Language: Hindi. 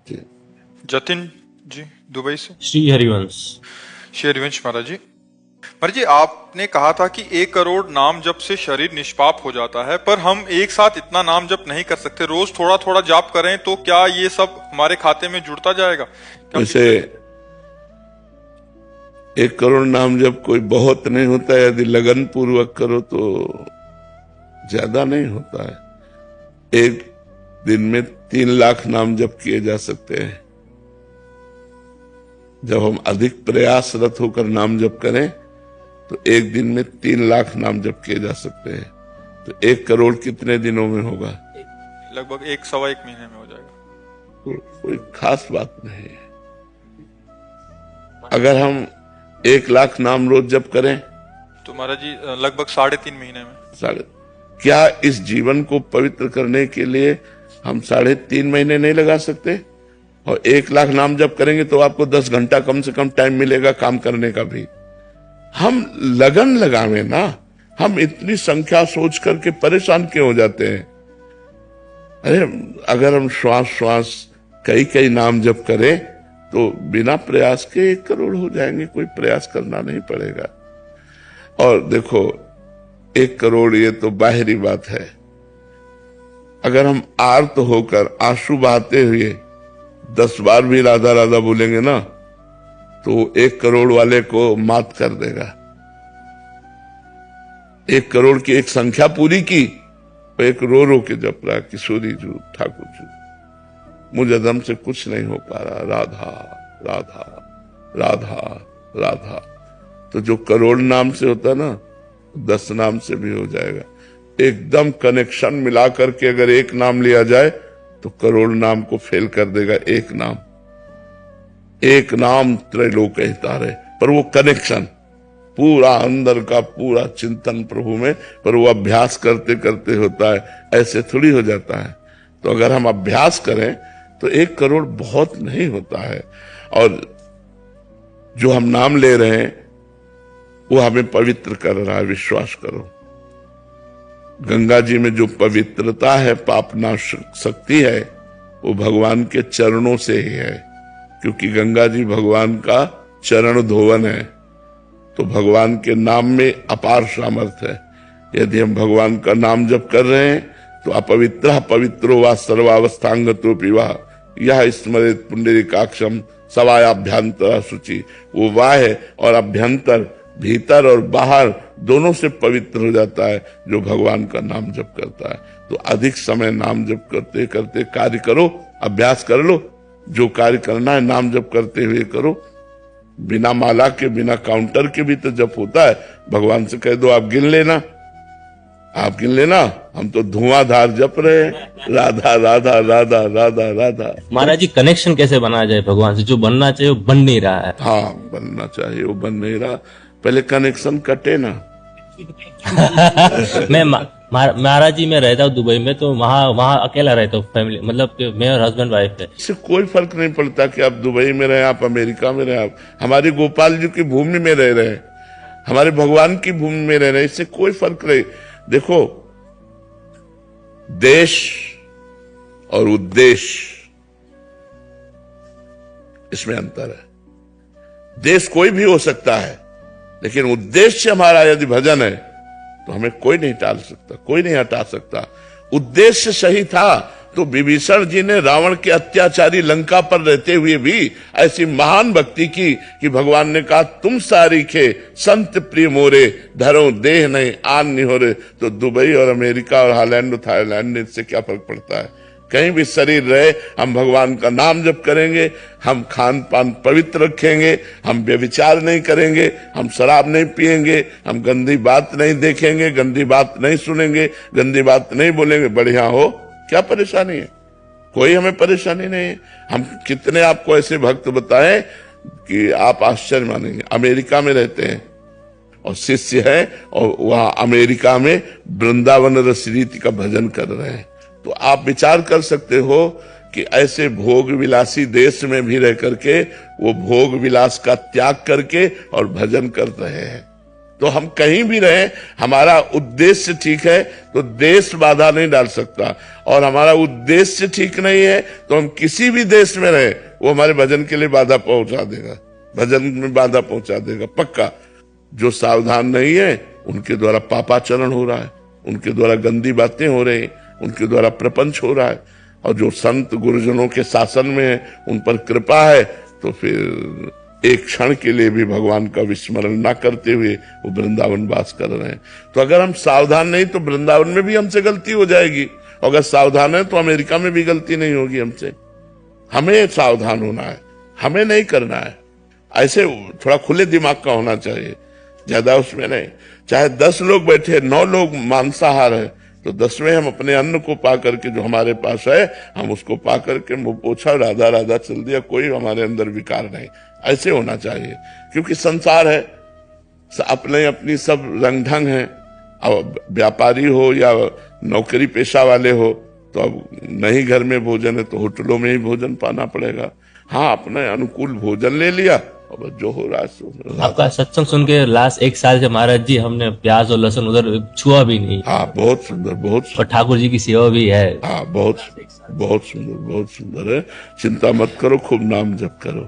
जी। जतिन जी दुबई से। श्री हरिवंश। श्री हरिवंश महाराज जी, महाराज जी आपने कहा था कि 1 करोड़ नाम जप से शरीर निष्पाप हो जाता है, पर हम एक साथ इतना नाम जप नहीं कर सकते। रोज थोड़ा थोड़ा जाप करें तो क्या ये सब हमारे खाते में जुड़ता जाएगा? वैसे 1 करोड़ नाम जब कोई बहुत नहीं होता है, यदि लगन पूर्वक करो तो ज्यादा नहीं होता है। एक दिन में 3 लाख नाम जप किए जा सकते हैं। जब हम अधिक प्रयासरत होकर नाम जप करें तो एक दिन में 3 लाख नाम जप किए जा सकते हैं। तो 1 करोड़ कितने दिनों में होगा? लगभग 1 सवा 1 महीने में हो जाएगा। तो कोई खास बात नहीं है। अगर हम 1 लाख नाम रोज जप करें तो महाराज जी लगभग 3.5 महीने में। क्या इस जीवन को पवित्र करने के लिए हम 3.5 महीने नहीं लगा सकते? और 1 लाख नाम जप करेंगे तो आपको 10 घंटा कम से कम टाइम मिलेगा काम करने का भी। हम लगन लगावे ना, हम इतनी संख्या सोच करके परेशान क्यों हो जाते हैं? अरे अगर हम श्वास श्वास कई कई नाम जप करें तो बिना प्रयास के 1 करोड़ हो जाएंगे। कोई प्रयास करना नहीं पड़ेगा। और देखो 1 करोड़ ये तो बाहरी बात है। अगर हम आर्त होकर आंसू बहाते हुए 10 बार भी राधा राधा बोलेंगे ना तो 1 करोड़ वाले को मात कर देगा। 1 करोड़ की एक संख्या पूरी की, तो एक रो के जप रहा, किशोरी जू ठाकुर जू, मुझे दम से कुछ नहीं हो पा रहा, राधा राधा राधा राधा। तो जो करोड़ नाम से होता ना 10 नाम से भी हो जाएगा। एकदम कनेक्शन मिला करके अगर एक नाम लिया जाए तो करोड़ नाम को फेल कर देगा। एक नाम त्रैलोक हितारे, पर वो कनेक्शन पूरा अंदर का पूरा चिंतन प्रभु में, पर वो अभ्यास करते करते होता है, ऐसे थोड़ी हो जाता है। तो अगर हम अभ्यास करें तो 1 करोड़ बहुत नहीं होता है। और जो हम नाम ले रहे हैं वो हमें पवित्र कर रहा है, विश्वास करो। गंगा जी में जो पवित्रता है, पापनाश शक्ति है, वो भगवान के चरणों से ही है, क्योंकि गंगा जी भगवान का चरण धोवन है। तो भगवान के नाम में अपार सामर्थ्य है। यदि हम भगवान का नाम जप कर रहे हैं तो अपवित्र पवित्रो वा सर्वावस्थांगतो पिवा यह स्मरित पुंडरीकाक्षम सवायाभ्यंतर शुचि। वो वाह है और अभ्यंतर, भीतर और बाहर दोनों से पवित्र हो जाता है जो भगवान का नाम जप करता है। तो अधिक समय नाम जप करते करते कार्य करो, अभ्यास कर लो। जो कार्य करना है नाम जप करते हुए करो। बिना माला के, बिना काउंटर के भी तो जप होता है। भगवान से कह दो आप गिन लेना, आप गिन लेना, हम तो धुआंधार जप रहे हैं, राधा राधा राधा राधा राधा। महाराज जी कनेक्शन कैसे बनाया जाए भगवान से? जो बनना चाहिए वो बन नहीं रहा है। हाँ, बनना चाहिए वो बन नहीं रहा। पहले कनेक्शन कटे ना। मैं महाराज जी मैं रहता हूँ दुबई में, तो वहाँ अकेला रहता हूँ, फैमिली मतलब कि मैं और हस्बैंड वाइफ है। इससे कोई फर्क नहीं पड़ता कि आप दुबई में रहे, आप अमेरिका में रहे, आप हमारे गोपाल जी की भूमि में रह रहे हैं, हमारे भगवान की भूमि में रह रहे हैं, इससे कोई फर्क नहीं। देखो, देश और उद्देश्य इसमें अंतर है। देश कोई भी हो सकता है, लेकिन उद्देश्य हमारा यदि भजन है तो हमें कोई नहीं टाल सकता, कोई नहीं हटा सकता। उद्देश्य सही था तो विभीषण जी ने रावण के अत्याचारी लंका पर रहते हुए भी ऐसी महान भक्ति की कि भगवान ने कहा तुम सारीखे संत प्रिय मोरे, धरो देह नहीं आन नहीं हो रहे। तो दुबई और अमेरिका और हॉलैंड और थाईलैंड में इससे क्या फर्क पड़ता है? कहीं भी शरीर रहे, हम भगवान का नाम जप करेंगे, हम खान पान पवित्र रखेंगे, हम व्यभिचार नहीं करेंगे, हम शराब नहीं पिएंगे, हम गंदी बात नहीं देखेंगे, गंदी बात नहीं सुनेंगे, गंदी बात नहीं बोलेंगे। बढ़िया हो, क्या परेशानी है? कोई हमें परेशानी नहीं है। हम कितने आपको ऐसे भक्त बताएं कि आप आश्चर्य मानेंगे। अमेरिका में रहते हैं और शिष्य है और वहां अमेरिका में वृंदावन रस रीति का भजन कर रहे हैं। तो आप विचार कर सकते हो कि ऐसे भोग विलासी देश में भी रह करके वो भोग विलास का त्याग करके और भजन कर रहे हैं। तो हम कहीं भी रहें, हमारा उद्देश्य ठीक है तो देश बाधा नहीं डाल सकता, और हमारा उद्देश्य ठीक नहीं है तो हम किसी भी देश में रहे वो हमारे भजन के लिए बाधा पहुंचा देगा, भजन में बाधा पहुंचा देगा पक्का। जो सावधान नहीं है उनके द्वारा पापाचरण हो रहा है, उनके द्वारा गंदी बातें हो रही, उनके द्वारा प्रपंच हो रहा है, और जो संत गुरुजनों के शासन में है उन पर कृपा है तो फिर एक क्षण के लिए भी भगवान का विस्मरण ना करते हुए वो वृंदावन वास कर रहे हैं। तो अगर हम सावधान नहीं तो वृंदावन में भी हमसे गलती हो जाएगी, और अगर सावधान है तो अमेरिका में भी गलती नहीं होगी हमसे। हमें सावधान होना है, हमें नहीं करना है। ऐसे थोड़ा खुले दिमाग का होना चाहिए, ज्यादा उसमें नहीं। चाहे 10 लोग बैठे, 9 लोग मांसाहार है, तो 10वें हम अपने अन्न को पा करके जो हमारे पास है हम उसको पा करके मुंह पोछा राधा राधा चल दिया, कोई हमारे अंदर विकार नहीं। ऐसे होना चाहिए, क्योंकि संसार है, अपने अपनी सब रंग ढंग है। अब व्यापारी हो या नौकरी पेशा वाले हो तो अब नहीं घर में भोजन है तो होटलों में ही भोजन पाना पड़ेगा। हाँ, अपने अनुकूल भोजन ले लिया और जो हो रहा है सो। आपका सत्संग सुन के लास्ट 1 साल से महाराज जी हमने प्याज और लहसुन उधर छुआ भी नहीं। हाँ, बहुत सुंदर, बहुत सुंदर। और ठाकुर जी की सेवा भी है। हाँ, बहुत बहुत सुंदर, बहुत सुंदर है। चिंता मत करो, खूब नाम जप करो।